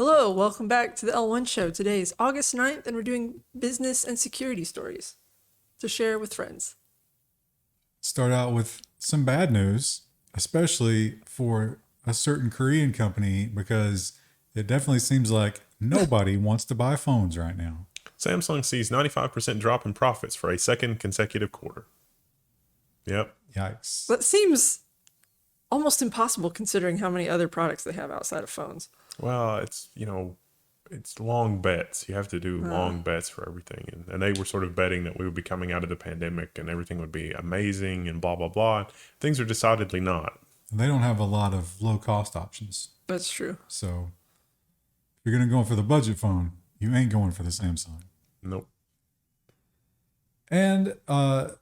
Hello, welcome back to the L1 show. Today is August 9th, and we're doing business and security stories to share with friends. Start out with some bad news, especially for a certain Korean company, because it definitely seems like nobody wants to buy phones right now. Samsung sees 95% drop in profits for a second consecutive quarter. Yep. Yikes. That seems almost impossible considering how many other products they have outside of phones. Well, it's long bets. You have to do long bets for everything. And they were sort of betting that we would be coming out of the pandemic and everything would be amazing and blah, blah, blah. Things are decidedly not. They don't have a lot of low cost options. That's true. So if you're going to go for the budget phone, you ain't going for the Samsung. Nope. And a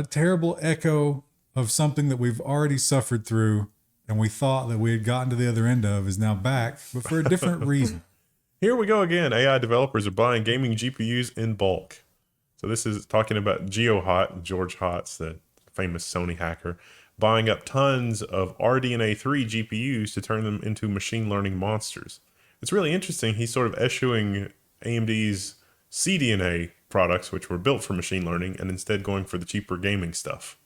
terrible echo of something that we've already suffered through and we thought that we had gotten to the other end of is now back, but for a different reason. Here we go again. AI developers are buying gaming GPUs in bulk. So this is talking about GeoHot, George Hotz, the famous Sony hacker, buying up tons of RDNA 3 GPUs to turn them into machine learning monsters. It's really interesting. He's sort of eschewing AMD's CDNA products, which were built for machine learning, and instead going for the cheaper gaming stuff.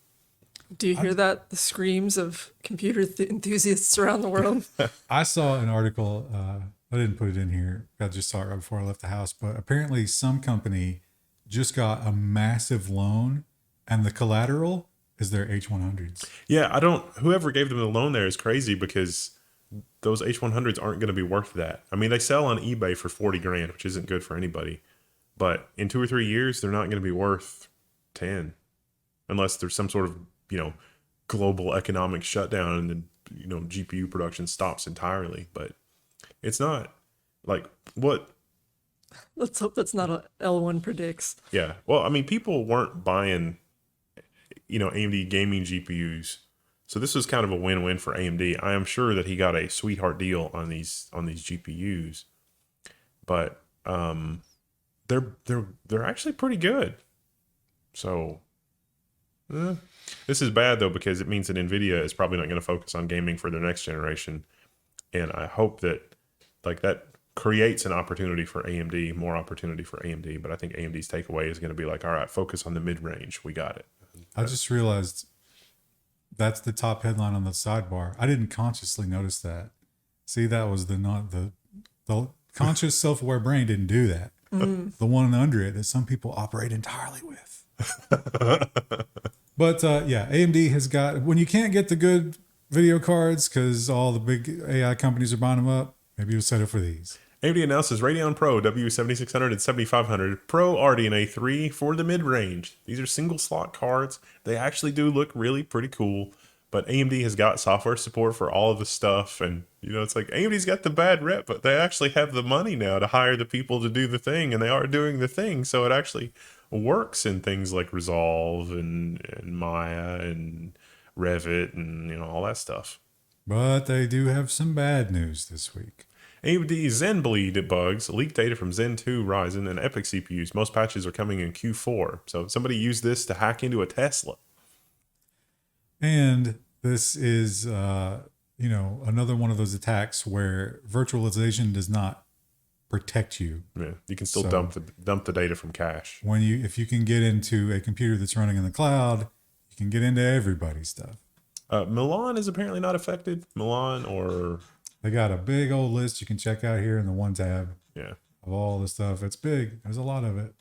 Do you hear that? The screams of computer enthusiasts around the world. I saw an article, I didn't put it in here, I just saw it right before I left the house, but apparently some company just got a massive loan and the collateral is their H100s. Yeah, whoever gave them the loan there is crazy because those H100s aren't going to be worth that. I mean, they sell on eBay for 40 grand, which isn't good for anybody. But in 2 or 3 years, they're not going to be worth 10 unless there's some sort of, global economic shutdown and then, GPU production stops entirely. But it's not like what. Let's hope that's not what L1 predicts. Yeah. Well, I mean, people weren't buying, AMD gaming GPUs. So this was kind of a win-win for AMD. I am sure that he got a sweetheart deal on these GPUs, but they're actually pretty good. So this is bad though because it means that Nvidia is probably not going to focus on gaming for their next generation, and I hope that that creates an opportunity for AMD, more opportunity for AMD. But I think AMD's takeaway is going to be like, all right, focus on the mid-range. We got it. I just realized that's the top headline on the sidebar. I didn't consciously notice that. See, that was the conscious self-aware brain didn't do that. The one under it that some people operate entirely with. But AMD has got, when you can't get the good video cards because all the big AI companies are buying them up, maybe you'll settle for these. AMD announces Radeon Pro W7600 and 7500 Pro RDNA 3 for the mid-range. These are single slot cards. They actually do look really pretty cool, but AMD has got software support for all of the stuff. And, it's like AMD's got the bad rep, but they actually have the money now to hire the people to do the thing, and they are doing the thing. So it actually works in things like Resolve and Maya and Revit and, all that stuff. But they do have some bad news this week. AMD Zenbleed bugs, leaked data from Zen 2, Ryzen, and EPYC CPUs. Most patches are coming in Q4. So somebody used this to hack into a Tesla. And this is, another one of those attacks where virtualization does not protect you. Yeah, you can still dump the data from cache. If you can get into a computer that's running in the cloud, you can get into everybody's stuff. Milan is apparently not affected. They got a big old list you can check out here in the one tab. Yeah, of all the stuff. It's big. There's a lot of it.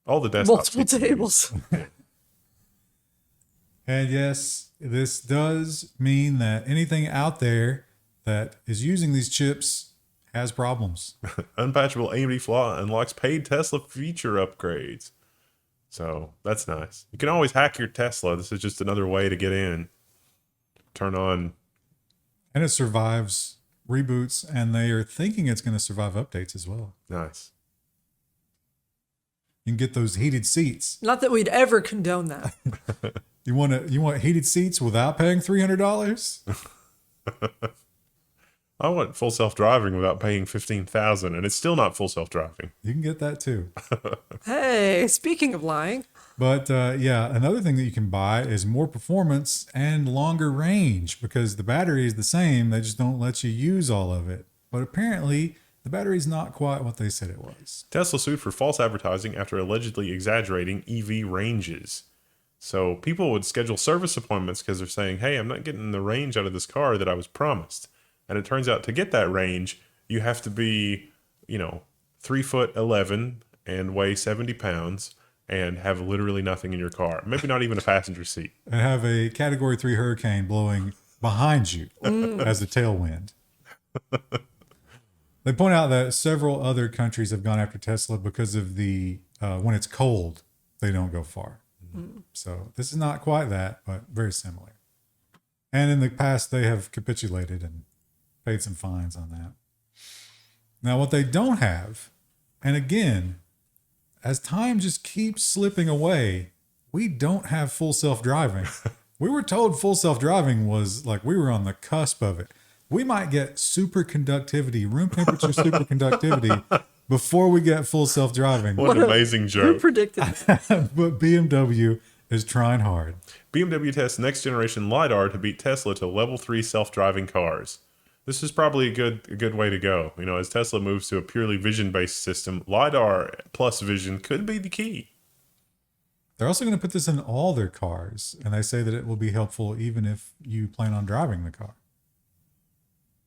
All the desktop multiple tables. And yes, this does mean that anything out there that is using these chips has problems. Unpatchable AMD Flaw unlocks paid Tesla feature upgrades. So that's nice. You can always hack your Tesla. This is just another way to get in. Turn on. And it survives reboots, and they are thinking it's going to survive updates as well. Nice. You can get those heated seats. Not that we'd ever condone that. You want heated seats without paying $300? I want full self-driving without paying $15,000, and it's still not full self-driving. You can get that too. Hey, speaking of lying. But another thing that you can buy is more performance and longer range because the battery is the same. They just don't let you use all of it. but apparently the battery's not quite what they said it was. Tesla sued for false advertising after allegedly exaggerating EV ranges. So people would schedule service appointments because they're saying, hey, I'm not getting the range out of this car that I was promised. And it turns out to get that range, you have to be, 3'11" and weigh 70 pounds and have literally nothing in your car. Maybe not even a passenger seat. And have a Category 3 hurricane blowing behind you as a tailwind. They point out that several other countries have gone after Tesla because of the when it's cold, they don't go far. So this is not quite that, but very similar. And in the past, they have capitulated and paid some fines on that. Now, what they don't have, and again, as time just keeps slipping away, we don't have full self-driving. We were told full self-driving was like we were on the cusp of it. We might get superconductivity, room temperature superconductivity before we get full self-driving. What an amazing Who joke. predicted that? But BMW is trying hard. BMW tests next generation LiDAR to beat Tesla to level 3 self-driving cars. This is probably a good way to go. As Tesla moves to a purely vision-based system, LiDAR plus vision could be the key. They're also going to put this in all their cars, and they say that it will be helpful even if you plan on driving the car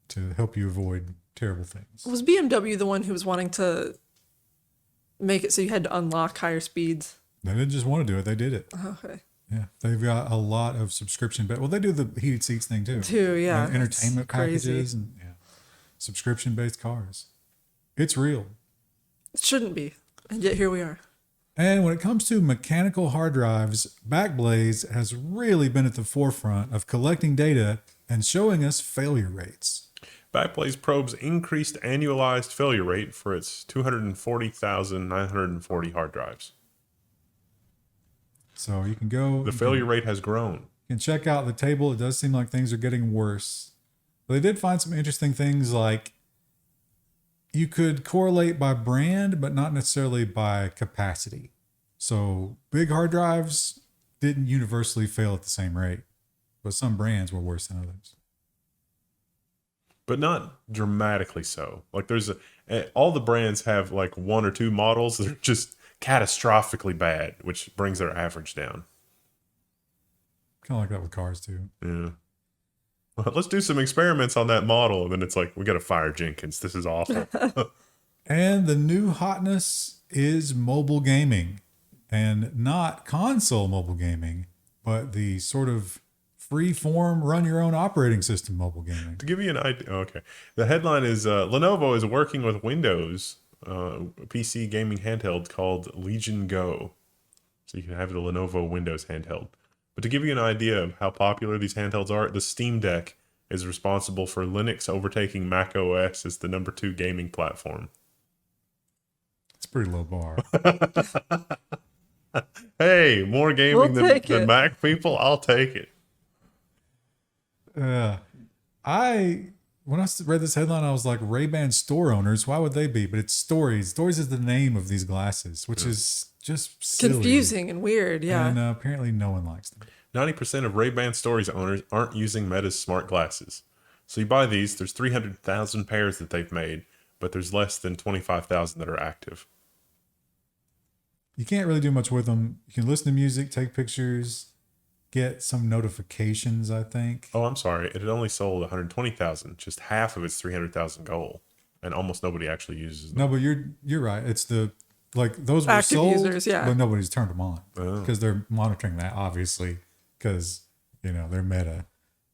to help you avoid terrible things. Was BMW the one who was wanting to make it so you had to unlock higher speeds? They didn't just want to do it; they did it. Okay. Yeah, they've got a lot of subscription. Well, they do the heated seats thing too. Yeah. And entertainment It's crazy. packages and subscription-based cars. It's real. It shouldn't be. And yet here we are. And when it comes to mechanical hard drives, Backblaze has really been at the forefront of collecting data and showing us failure rates. Backblaze probes increased annualized failure rate for its 240,940 hard drives. So you can go. The failure rate has grown. You can check out the table. It does seem like things are getting worse. But they did find some interesting things like you could correlate by brand, but not necessarily by capacity. So big hard drives didn't universally fail at the same rate, but some brands were worse than others. But not dramatically so. Like all the brands have like one or two models that are just catastrophically bad, which brings their average down. Kind of like that with cars too. Yeah. Well, let's do some experiments on that model. And then it's like, we got to fire Jenkins. This is awful. And the new hotness is mobile gaming, and not console mobile gaming, but the sort of free form, run your own operating system mobile gaming. To give you an idea, okay. The headline is Lenovo is working with Windows PC gaming handheld called Legion Go. So you can have the Lenovo Windows handheld. But to give you an idea of how popular these handhelds are, the Steam Deck is responsible for Linux overtaking Mac OS as the number 2 gaming platform. It's a pretty low bar. Hey, more gaming We'll take than it. Mac people? I'll take it. When I read this headline, I was like, Ray-Ban store owners, why would they be? But it's Stories. Stories is the name of these glasses, which is just silly. Confusing and weird. Yeah. And apparently no one likes them. 90% of Ray-Ban Stories owners aren't using Meta's smart glasses. So you buy these, there's 300,000 pairs that they've made, but there's less than 25,000 that are active. You can't really do much with them. You can listen to music, take pictures, get some notifications, I think. Oh, I'm sorry. It had only sold 120,000, just half of its 300,000 goal, and almost nobody actually uses them. No, but you're right. It's those were Active sold, users, yeah. but nobody's turned them on Oh. because they're monitoring that, obviously, because they're Meta,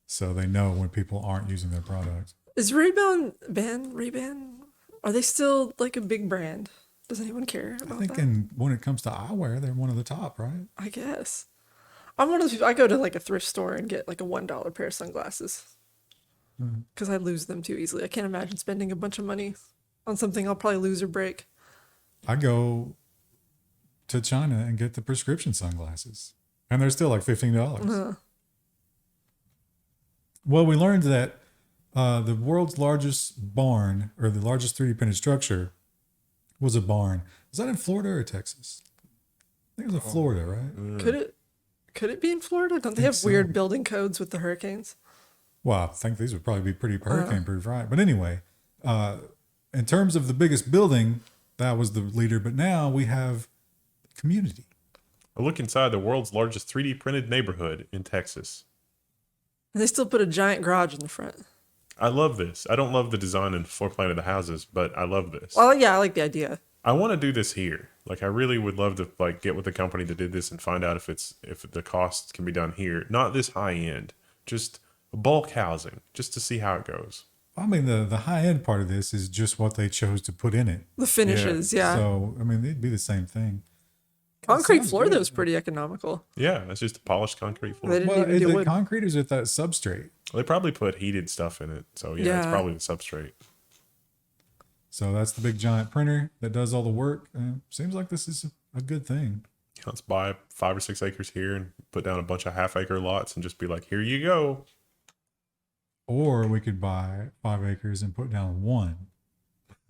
so they know when people aren't using their products. Is Ray-Ban, are they still like a big brand? Does anyone care I about think, that? when it comes to eyewear, they're one of the top, right? I guess. I'm one of those people, I go to like a thrift store and get like a $1 pair of sunglasses because I lose them too easily. I can't imagine spending a bunch of money on something I'll probably lose or break. I go to China and get the prescription sunglasses, and they're still like $15. Well, we learned that the world's largest barn, or the largest 3D printed structure, was a barn. Was that in Florida or Texas? I think it was in Florida, right? Could it be in Florida? Don't they have so. weird building codes with the hurricanes? Well, I think these would probably be pretty hurricane proof, right? But anyway, in terms of the biggest building, that was the leader. But now we have community. A look inside the world's largest 3D printed neighborhood in Texas. And they still put a giant garage in the front. I love this. I don't love the design and floor plan of the houses, but I love this. Well, yeah, I like the idea. I want to do this here. Like, I really would love to like get with the company that did this and find out if the costs can be done here. Not this high end, just bulk housing, just to see how it goes. I mean, the high end part of this is just what they chose to put in it. The finishes, yeah. So, I mean, it'd be the same thing. Concrete floor, though, is pretty economical. Yeah, it's just a polished concrete floor. They didn't Well, even is do it wood. concrete or is it that substrate? They probably put heated stuff in it. So, yeah, it's Yeah. probably the substrate. So that's the big giant printer that does all the work. Seems like this is a good thing. Let's buy 5 or 6 acres here and put down a bunch of half-acre lots and just be like, here you go. Or we could buy 5 acres and put down 1.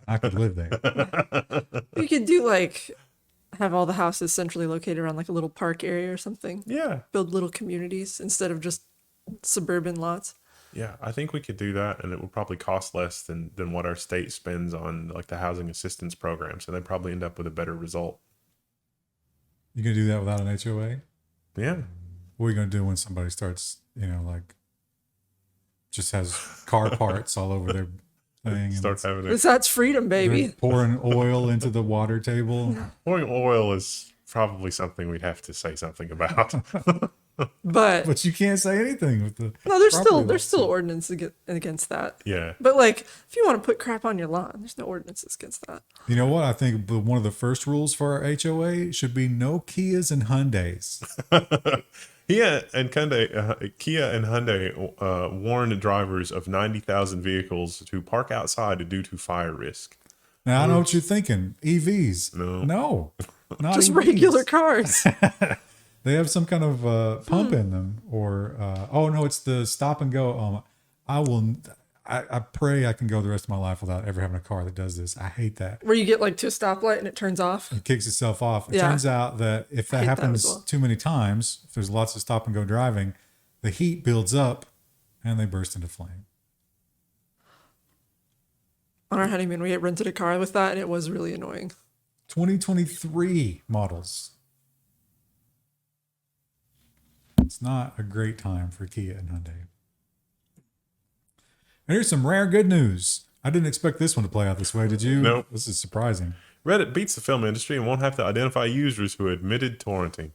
I could live there. You could do like have all the houses centrally located around like a little park area or something. Yeah. Build little communities instead of just suburban lots. Yeah, I think we could do that, and it would probably cost less than what our state spends on like the housing assistance program. So they probably end up with a better result. You can do that without an HOA? Yeah. What are you going to do when somebody starts, like, just has car parts all over their thing? and Start it's- having it. Because that's freedom, they're baby. pouring oil into the water table. Pouring oil is probably something we'd have to say something about. But But you can't say anything with the. no, there's property there's still lawsuit. ordinance against that. Yeah. But like, if you want to put crap on your lawn, there's no ordinances against that. You know what? I think one of the first rules for our HOA should be no Kias and Hyundais. Kia and Hyundai warned drivers of 90,000 vehicles to park outside due to fire risk. Now, I know what you're thinking. EVs. No. No. Not Just EVs. regular cars. They have some kind of pump in them, or oh no, it's the stop and go. I pray I can go the rest of my life without ever having a car that does this. I hate that. Where you get like to a stoplight and it turns off. It kicks itself off. It Yeah. turns out that if that hate that happens as well. too many times, if there's lots of stop and go driving, the heat builds up and they burst into flame. On our honeymoon, we rented a car with that, and it was really annoying. 2023 models. It's not a great time for Kia and Hyundai. And here's some rare good news. I didn't expect this one to play out this way. Did you? Nope. This is surprising. Reddit beats the film industry and won't have to identify users who admitted torrenting.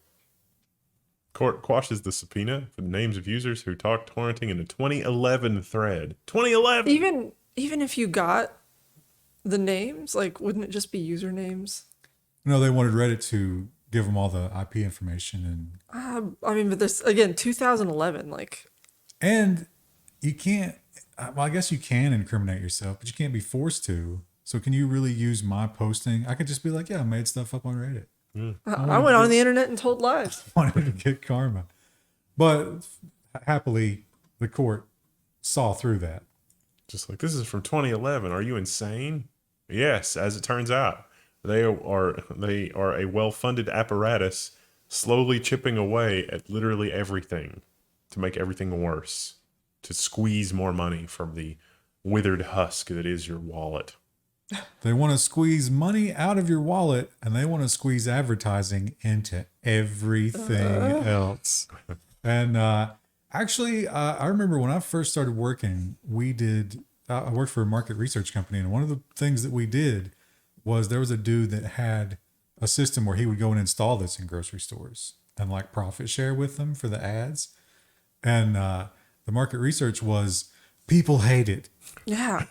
Court quashes the subpoena for the names of users who talked torrenting in a 2011 thread. 2011! Even if you got the names, like, wouldn't it just be usernames? No, they wanted Reddit to give them all the IP information I mean, but this again, 2011, like, and you can't. Well, I guess you can incriminate yourself, but you can't be forced to. So can you really use my posting? I could just be like, yeah, I made stuff up on Reddit. I went on the internet and told lies. Wanted to get karma. But happily, the court saw through that. Just like, this is from 2011. Are you insane? Yes, as it turns out, they are a well-funded apparatus slowly chipping away at literally everything to make everything worse, to squeeze more money from the withered husk that is your wallet. They want to squeeze money out of your wallet, and they want to squeeze advertising into everything else. And actually, I remember when I first started working, I worked for a market research company, and one of the things that we did was there was a dude that had a system where he would go and install this in grocery stores and like profit share with them for the ads. And the market research was people hate it. Yeah.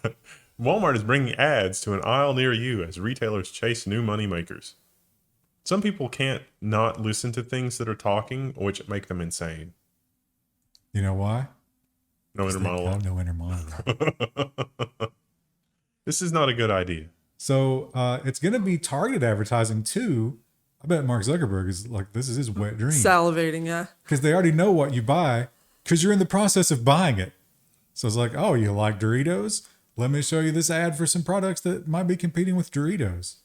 Walmart is bringing ads to an aisle near you as retailers chase new money makers. Some people can't not listen to things that are talking, which make them insane. You know why? No inner monologue. No inner monologue. This is not a good idea. So it's going to be targeted advertising too. I bet Mark Zuckerberg is like, this is his wet dream. Salivating, yeah. Because they already know what you buy because you're in the process of buying it. So it's like, oh, you like Doritos? Let me show you this ad for some products that might be competing with Doritos.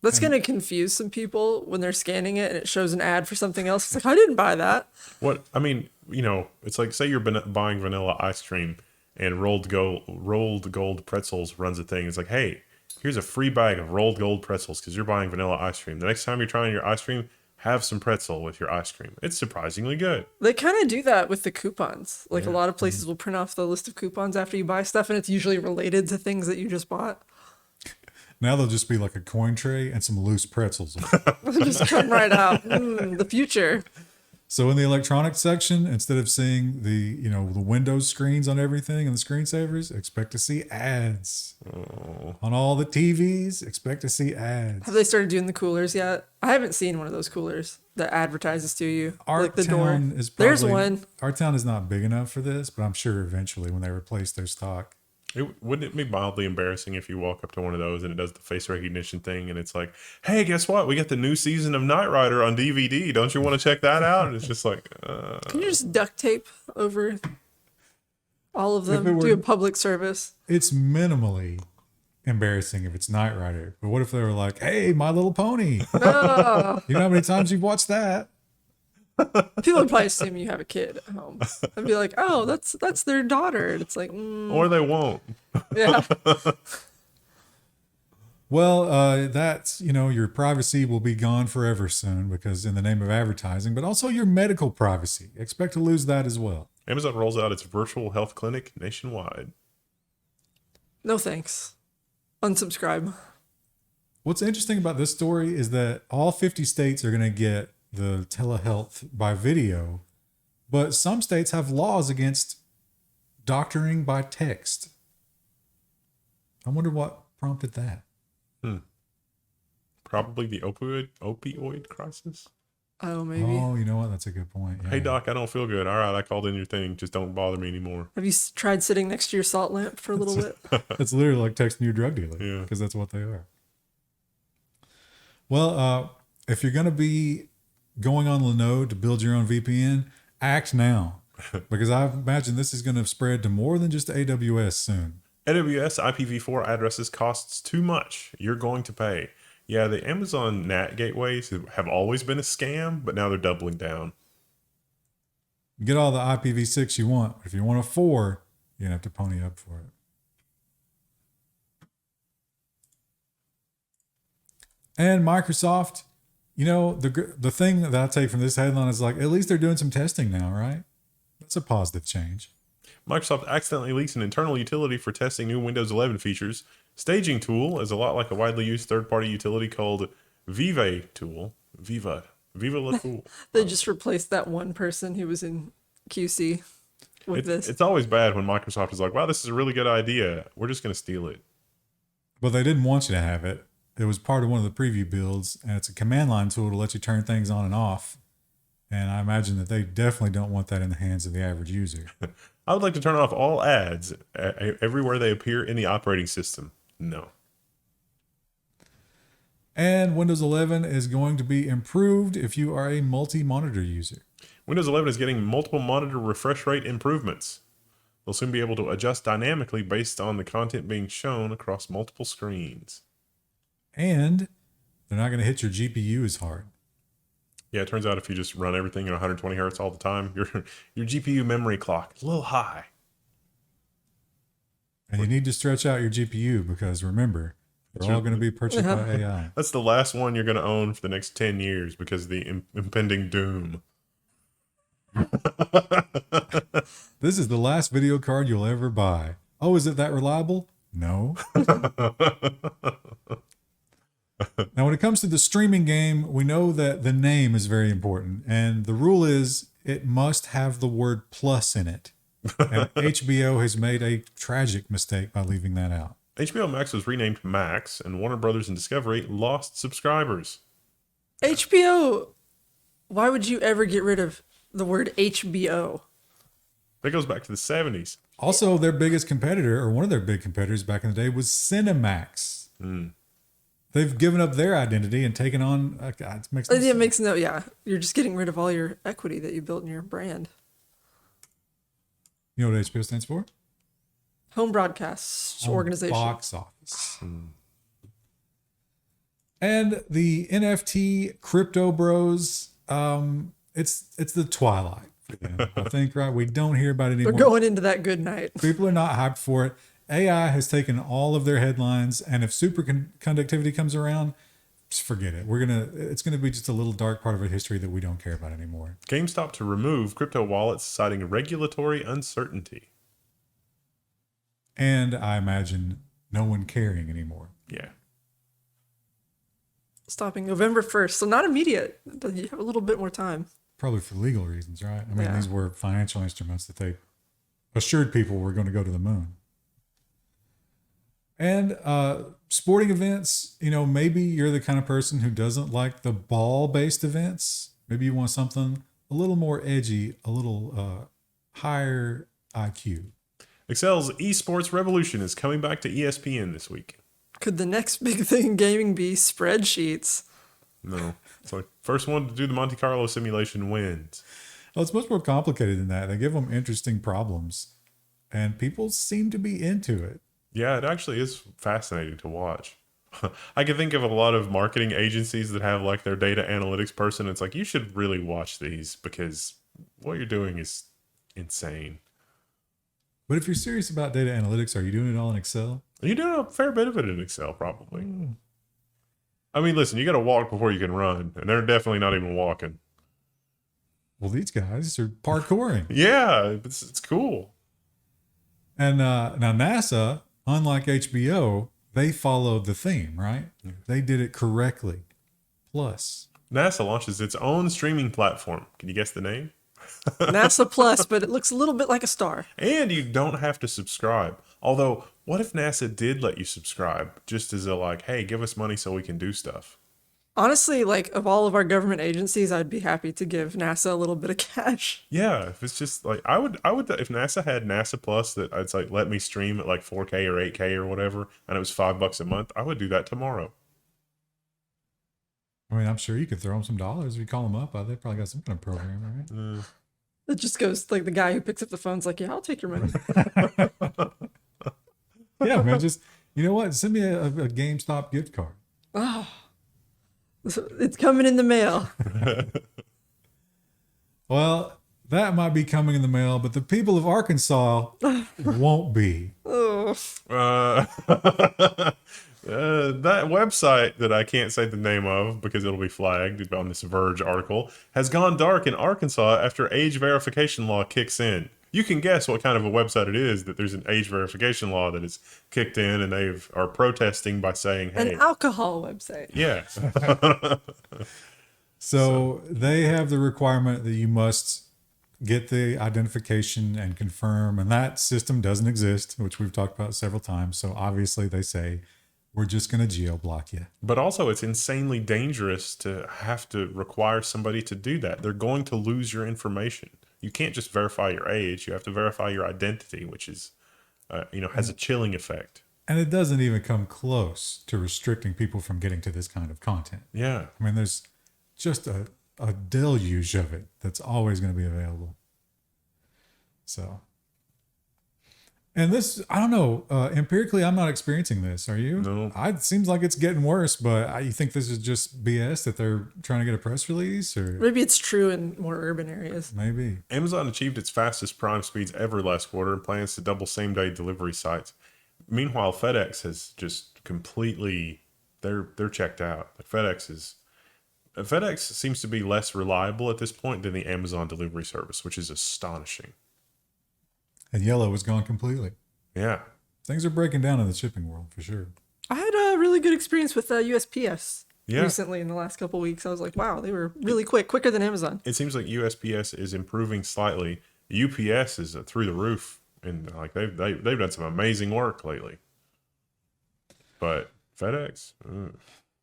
That's going to confuse some people when they're scanning it and it shows an ad for something else. It's like, I didn't buy that. What I mean, it's like, say you're buying vanilla ice cream and rolled gold pretzels runs a thing. It's like, hey, here's a free bag of rolled gold pretzels because you're buying vanilla ice cream. The next time you're trying your ice cream, have some pretzel with your ice cream. It's surprisingly good. They kind of do that with the coupons. Like a lot of Mm-hmm. places will print off the list of coupons after you buy stuff, and it's usually related to things that you just bought. Now they'll just be like a coin tray and some loose pretzels. Just come right out. The future. So in the electronics section, instead of seeing the Windows screens on everything and the screensavers, expect to see ads. On all the TVs, expect to see ads. Have they started doing the coolers yet? I haven't seen one of those coolers that advertises to you. Our like the town door. is probably, There's one. Our town is not big enough for this, but I'm sure eventually when they replace their stock. Wouldn't it be mildly embarrassing if you walk up to one of those and it does the face recognition thing and it's like, hey, guess what? We got the new season of Knight Rider on DVD. Don't you want to check that out? And it's just like, Can you just duct tape over all of them? Do a public service. It's minimally embarrassing if it's Knight Rider. But what if they were like, hey, My Little Pony? You know how many times you've watched that? People would probably assume you have a kid at home and be like, oh, that's their daughter. And it's like, or they won't. yeah. Well, that's, your privacy will be gone forever soon because in the name of advertising, but also your medical privacy. Expect to lose that as well. Amazon rolls out its virtual health clinic nationwide. No thanks. Unsubscribe. What's interesting about this story is that all 50 states are going to get the telehealth by video, but some states have laws against doctoring by text. I wonder what prompted that. Probably the opioid crisis. Oh, maybe. Oh, you know what? That's a good point. Yeah. Hey, doc, I don't feel good. All right, I called in your thing. Just don't bother me anymore. Have you tried sitting next to your salt lamp for a little bit? It's literally like texting your drug dealer. Yeah. Because that's what they are. Well, if you're going to be going on Lenovo to build your own VPN, act now. Because I imagine this is going to spread to more than just AWS soon. AWS IPv4 addresses costs too much. You're going to pay. Yeah, the Amazon NAT gateways have always been a scam, but now they're doubling down. You get all the IPv6 you want. But if you want a 4, you're going to have to pony up for it. And Microsoft, the thing that I take from this headline is like, at least they're doing some testing now, right? That's a positive change. Microsoft accidentally leaked an internal utility for testing new Windows 11 features. Staging tool is a lot like a widely used third-party utility called Viva tool. Viva la tool. They just replaced that one person who was in QC with this. It's always bad when Microsoft is like, wow, this is a really good idea. We're just going to steal it. But they didn't want you to have it. It was part of one of the preview builds, and it's a command line tool to let you turn things on and off. And I imagine that they definitely don't want that in the hands of the average user. I would like to turn off all ads everywhere they appear in the operating system. No. And Windows 11 is going to be improved if you are a multi-monitor user. Windows 11 is getting multiple monitor refresh rate improvements. They'll soon be able to adjust dynamically based on the content being shown across multiple screens. And they're not going to hit your GPU as hard. Yeah, it turns out if you just run everything at 120 hertz all the time, your GPU memory clock is a little high. And you need to stretch out your GPU because remember, they're all going to be purchased by AI. That's the last one you're going to own for the next 10 years because of the impending doom. This is the last video card you'll ever buy. Oh, is it that reliable? No. Now, when it comes to the streaming game, we know that the name is very important. And the rule is it must have the word plus in it. And HBO has made a tragic mistake by leaving that out. HBO Max was renamed Max, and Warner Brothers and Discovery lost subscribers. HBO, why would you ever get rid of the word HBO? That goes back to the 70s. Also, their biggest competitor, or one of their big competitors back in the day, was Cinemax. They've given up their identity and taken on... it makes no sense. Yeah. You're just getting rid of all your equity that you built in your brand. You know what HBO stands for? Home Broadcast Organization. Box office. And the NFT crypto bros, it's the twilight for them. I think, right? We don't hear about it They're anymore. going into that good night. People are not hyped for it. AI has taken all of their headlines, and if superconductivity comes around, just forget it. It's gonna be just a little dark part of our history that we don't care about anymore. GameStop to remove crypto wallets, citing regulatory uncertainty. And I imagine no one caring anymore. Yeah. Stopping November 1st, so not immediate. You have a little bit more time. Probably for legal reasons, right? I mean, Yeah. these were financial instruments that they assured people were going to go to the moon. And sporting events, maybe you're the kind of person who doesn't like the ball-based events. Maybe you want something a little more edgy, a little higher IQ. Excel's esports revolution is coming back to ESPN this week. Could the next big thing in gaming be spreadsheets? No. It's like first one to do the Monte Carlo simulation wins. Well, it's much more complicated than that. They give them interesting problems, and people seem to be into it. Yeah, it actually is fascinating to watch. I can think of a lot of marketing agencies that have like their data analytics person. It's like, you should really watch these because what you're doing is insane. But if you're serious about data analytics, are you doing it all in Excel? You're doing a fair bit of it in Excel, probably. I mean, listen, you got to walk before you can run, and they're definitely not even walking. Well, these guys are parkouring. Yeah, it's cool. And now NASA, unlike HBO, they followed the theme, right? They did it correctly. Plus, NASA launches its own streaming platform. Can you guess the name? NASA Plus, but it looks a little bit like a star. And you don't have to subscribe. Although, what if NASA did let you subscribe just as a like, hey, give us money so we can do stuff? Honestly, like of all of our government agencies, I'd be happy to give NASA a little bit of cash. Yeah, if it's just like I would if NASA had NASA Plus that it's like let me stream at like 4K or 8K or whatever, and it was $5 a month, I would do that tomorrow. I mean, I'm sure you could throw them some dollars if you call them up. They probably got some kind of program, right? It just goes like the guy who picks up the phone's like, yeah, I'll take your money. Yeah, man. Just, you know what? Send me a GameStop gift card. Oh, it's coming in the mail. Well, that might be coming in the mail, but the people of Arkansas won't be. Oh, That website that I can't say the name of because it'll be flagged on this Verge article has gone dark in Arkansas after age verification law kicks in. You can guess what kind of a website it is that there's an age verification law that is kicked in, and they are protesting by saying, hey, an alcohol website. yeah. So they have the requirement that you must get the identification and confirm, and that system doesn't exist, which we've talked about several times. So obviously they say, we're just going to geo-block you. But also, it's insanely dangerous to have to require somebody to do that. They're going to lose your information. You can't just verify your age. You have to verify your identity, which is, has a chilling effect. And it doesn't even come close to restricting people from getting to this kind of content. Yeah. I mean, there's just a deluge of it that's always going to be available. So, and this, I don't know, empirically, I'm not experiencing this. Are you? No. It seems like it's getting worse, but you think this is just BS that they're trying to get a press release, or Maybe it's true in more urban areas. maybe? Amazon achieved its fastest prime speeds ever last quarter and plans to double same-day delivery sites. Meanwhile, FedEx has just completely, they're checked out. FedEx seems to be less reliable at this point than the Amazon delivery service, which is astonishing. And Yellow was gone completely. Yeah. Things are breaking down in the shipping world for sure. I had a really good experience with USPS Yeah. recently in the last couple of weeks. I was like, wow, they were really quicker than Amazon. It seems like USPS is improving slightly. UPS is through the roof, and like they've done some amazing work lately. But FedEx,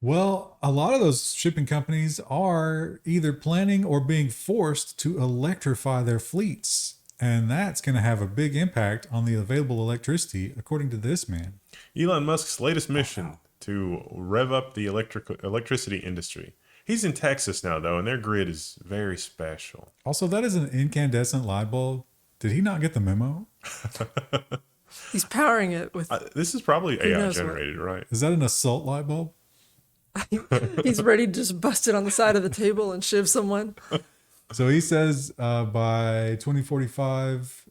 Well, a lot of those shipping companies are either planning or being forced to electrify their fleets. And that's going to have a big impact on the available electricity, according to this man. Elon Musk's latest mission to rev up the electricity industry. He's in Texas now, though, and their grid is very special. Also, that is an incandescent light bulb. Did he not get the memo? He's powering it with. This is probably Who AI knows what? generated, right? Is that an assault light bulb? He's ready to just bust it on the side of the table and shiv someone. So he says by 2045,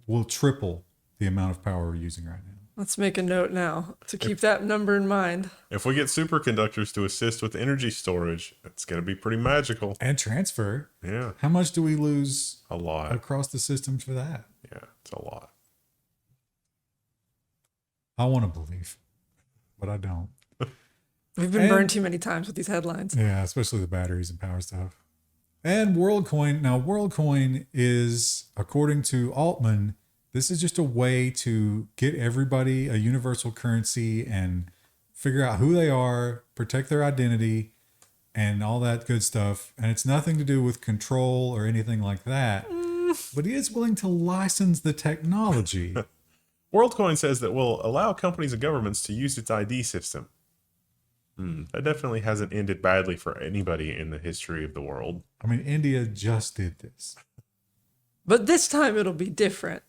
we'll triple the amount of power we're using right now. Let's make a note now to keep that number in mind. If we get superconductors to assist with energy storage, it's going to be pretty magical. And transfer. Yeah. How much do we lose A lot. across the systems for that? Yeah, it's a lot. I want to believe, but I don't. We've been burned too many times with these headlines. Yeah, especially the batteries and power stuff. And Worldcoin. Now, Worldcoin is, according to Altman, this is just a way to get everybody a universal currency and figure out who they are, protect their identity, and all that good stuff. And it's nothing to do with control or anything like that. But he is willing to license the technology. WorldCoin says that will allow companies and governments to use its ID system. That definitely hasn't ended badly for anybody in the history of the world. I mean, India just did this. But this time it'll be different.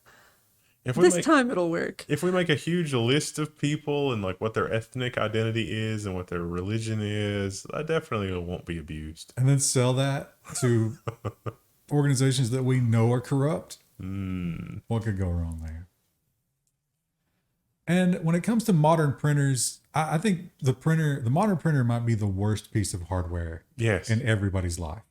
This time it'll work. If we make a huge list of people and like what their ethnic identity is and what their religion is, that definitely won't be abused. And then sell that to organizations that we know are corrupt. What could go wrong there? And when it comes to modern printers, I think the modern printer might be the worst piece of hardware in everybody's life.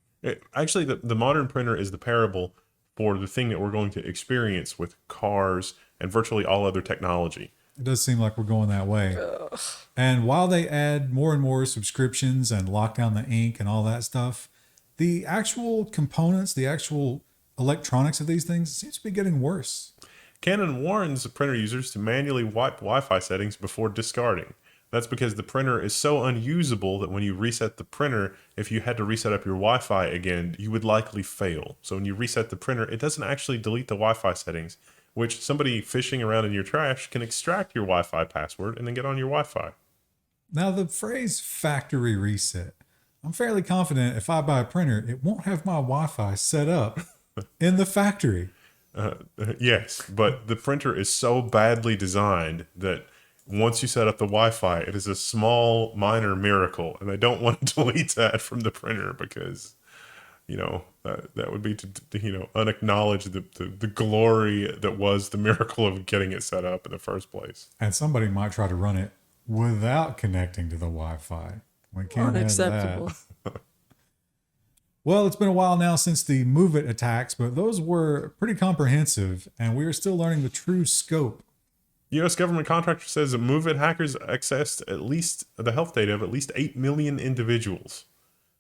Actually, the modern printer is the parable for the thing that we're going to experience with cars and virtually all other technology. It does seem like we're going that way. Ugh. And while they add more and more subscriptions and lock down the ink and all that stuff, the actual components, the actual electronics of these things seems to be getting worse. Canon warns printer users to manually wipe Wi-Fi settings before discarding. That's because the printer is so unusable that when you reset the printer, if you had to reset up your Wi-Fi again, you would likely fail. So when you reset the printer, it doesn't actually delete the Wi-Fi settings, which somebody fishing around in your trash can extract your Wi-Fi password and then get on your Wi-Fi. Now, the phrase factory reset, I'm fairly confident if I buy a printer, it won't have my Wi-Fi set up in the factory. Yes, but the printer is so badly designed that once you set up the Wi-Fi, it is a small, minor miracle, and I don't want to delete that from the printer because, that would be to unacknowledge the glory that was the miracle of getting it set up in the first place. And somebody might try to run it without connecting to the Wi-Fi. We can't have that. Well, it's been a while now since the MOVEit attacks, but those were pretty comprehensive, and we are still learning the true scope. U.S. government contractor says that MOVEit hackers accessed at least the health data of at least 8 million individuals.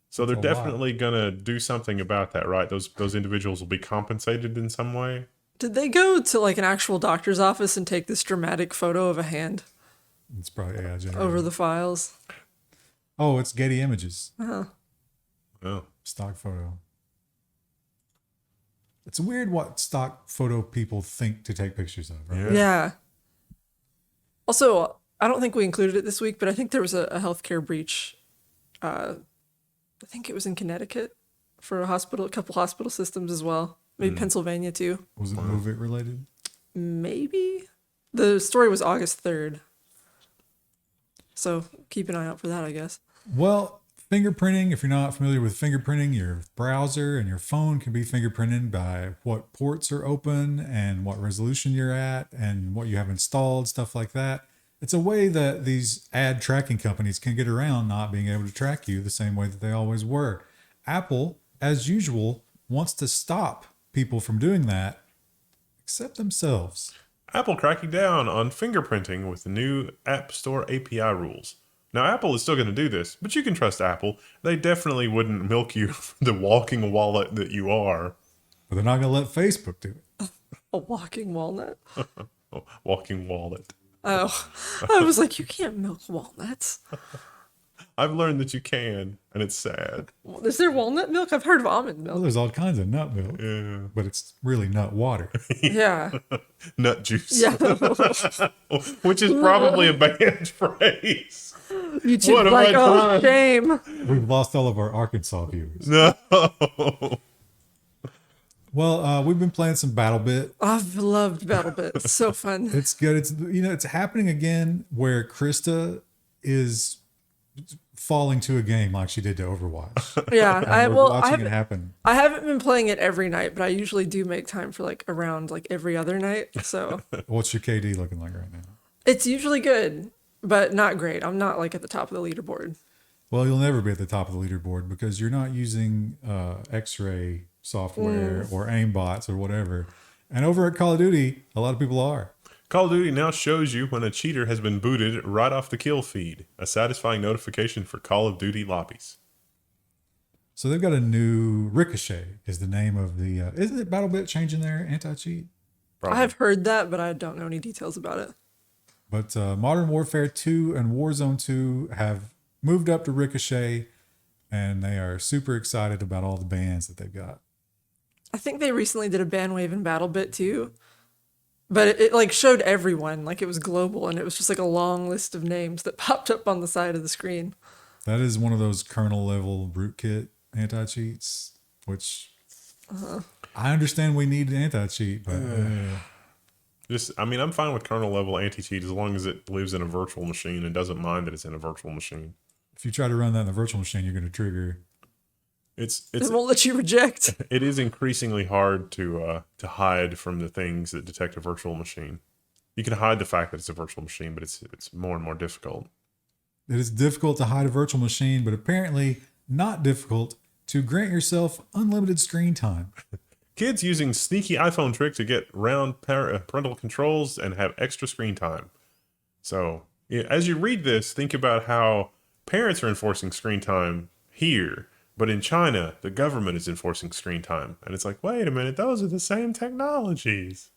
So they're definitely going to do something about that, right? Those individuals will be compensated in some way. Did they go to like an actual doctor's office and take this dramatic photo of a hand? It's probably over the files. Oh, it's Getty Images. Oh. Stock photo. It's weird what stock photo people think to take pictures of, right? Yeah. Also, I don't think we included it this week, but I think there was a healthcare breach. I think it was in Connecticut for a couple hospital systems as well. Maybe Pennsylvania too. Was it MOVEit related? Maybe. The story was August 3rd. So keep an eye out for that, I guess. Well, fingerprinting, if you're not familiar with fingerprinting, your browser and your phone can be fingerprinted by what ports are open and what resolution you're at and what you have installed, stuff like that. It's a way that these ad tracking companies can get around not being able to track you the same way that they always were. Apple, as usual, wants to stop people from doing that, except themselves. Apple cracking down on fingerprinting with the new App Store API rules. Now, Apple is still going to do this, but you can trust Apple. They definitely wouldn't milk you for the walking wallet that you are. But they're not going to let Facebook do it. A walking walnut? Walking wallet. Oh, I was like, you can't milk walnuts. I've learned that you can, and it's sad. Is there walnut milk? I've heard of almond milk. Well, there's all kinds of nut milk, but it's really nut water. Yeah. Nut juice. Yeah. Which is probably a banned phrase. YouTube, like, oh, shame. We've lost all of our Arkansas viewers. No. Well, we've been playing some BattleBit. I've loved BattleBit. It's so fun. It's good. It's happening again where Krista is falling to a game like she did to Overwatch. Yeah, And we're watching it happen. I haven't been playing it every night, but I usually do make time for like around like every other night. So What's your KD looking like right now? it's usually good, but not great. I'm not like at the top of the leaderboard. Well, you'll never be at the top of the leaderboard because you're not using X-ray software or aimbots or whatever. And over at Call of Duty, a lot of people are. Call of Duty now shows you when a cheater has been booted right off the kill feed. A satisfying notification for Call of Duty lobbies. So they've got a new Ricochet is the name of the, isn't it BattleBit changing their anti-cheat? Probably. I've heard that, but I don't know any details about it. But Modern Warfare 2 and Warzone 2 have moved up to Ricochet, and they are super excited about all the bans that they've got. I think they recently did a ban wave in BattleBit too, but it like showed everyone, like it was global, and it was just like a long list of names that popped up on the side of the screen. That is one of those kernel level rootkit anti-cheats, which I understand we need an anti-cheat, but I'm fine with kernel level anti-cheat as long as it lives in a virtual machine and doesn't mind that it's in a virtual machine. if you try to run that in the virtual machine, you're going to trigger. It won't let you reject. It is increasingly hard to hide from the things that detect a virtual machine. You can hide the fact that it's a virtual machine, but it's more and more difficult. It is difficult to hide a virtual machine, but apparently not difficult to grant yourself unlimited screen time. Kids using sneaky iPhone trick to get around parental controls and have extra screen time. So, as you read this, think about how parents are enforcing screen time here, but in China, the government is enforcing screen time. And it's like, wait a minute, those are the same technologies.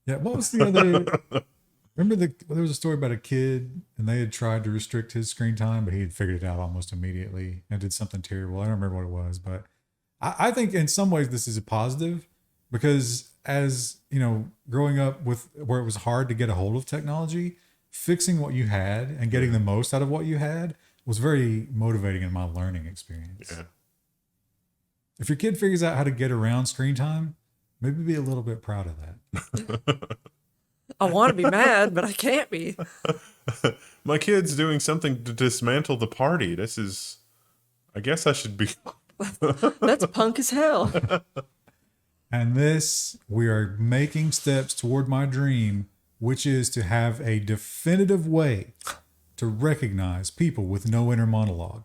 Yeah, what was the other... Remember there was a story about a kid and they had tried to restrict his screen time, but he had figured it out almost immediately and did something terrible. I don't remember what it was, but I think in some ways this is a positive because as, you know, growing up with where it was hard to get a hold of technology, fixing what you had and getting the most out of what you had was very motivating in my learning experience. Yeah. If your kid figures out how to get around screen time, maybe be a little bit proud of that. I want to be mad, but I can't be. My kid's doing something to dismantle the party. I guess I should be. That's punk as hell. And we are making steps toward my dream, which is to have a definitive way to recognize people with no inner monologue.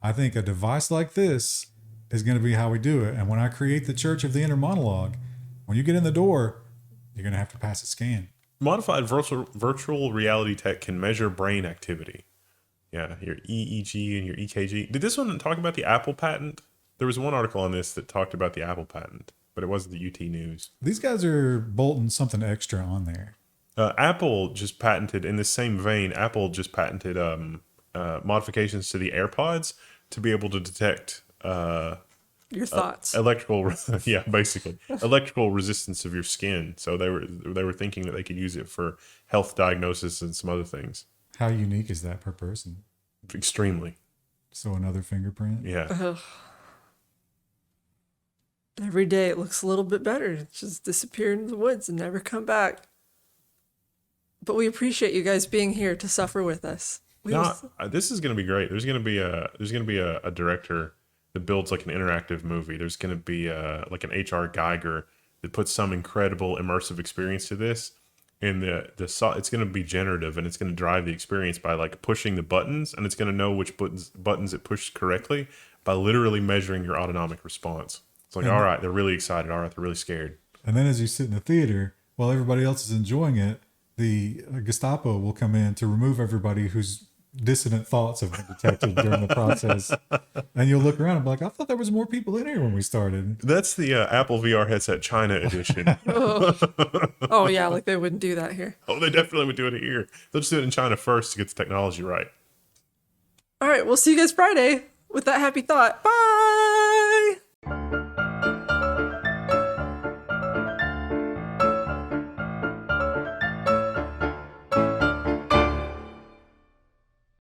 I think a device like this is going to be how we do it. And when I create the Church of the Inner Monologue, when you get in the door, you're going to have to pass a scan. Modified virtual reality tech can measure brain activity. Yeah, your EEG and your EKG. Did this one talk about the Apple patent? There was one article on this that talked about the Apple patent, but it wasn't the UT News. These guys are bolting something extra on there. Apple just patented, in the same vein, Apple just patented modifications to the AirPods to be able to detect Your thoughts. electrical resistance of your skin. So they were thinking that they could use it for health diagnosis and some other things. How unique is that per person? Extremely. So another fingerprint? Yeah. Ugh. Every day it looks a little bit better. It just disappear into the woods and never come back. But we appreciate you guys being here to suffer with us. This is going to be great. There's going to be a director that builds like an interactive movie. There's going to be like an HR Geiger that puts some incredible immersive experience to this. And it's going to be generative, and it's going to drive the experience by like pushing the buttons, and it's going to know which buttons it pushed correctly by literally measuring your autonomic response. It's like, all right, they're really excited. All right, they're really scared. And then as you sit in the theater, while everybody else is enjoying it, the Gestapo will come in to remove everybody whose dissonant thoughts have been detected during the process. And you'll look around and be like, I thought there was more people in here when we started. That's the Apple VR headset China edition. Oh, yeah, like they wouldn't do that here. Oh, they definitely would do it here. They'll just do it in China first to get the technology right. All right, we'll see you guys Friday with that happy thought. Bye!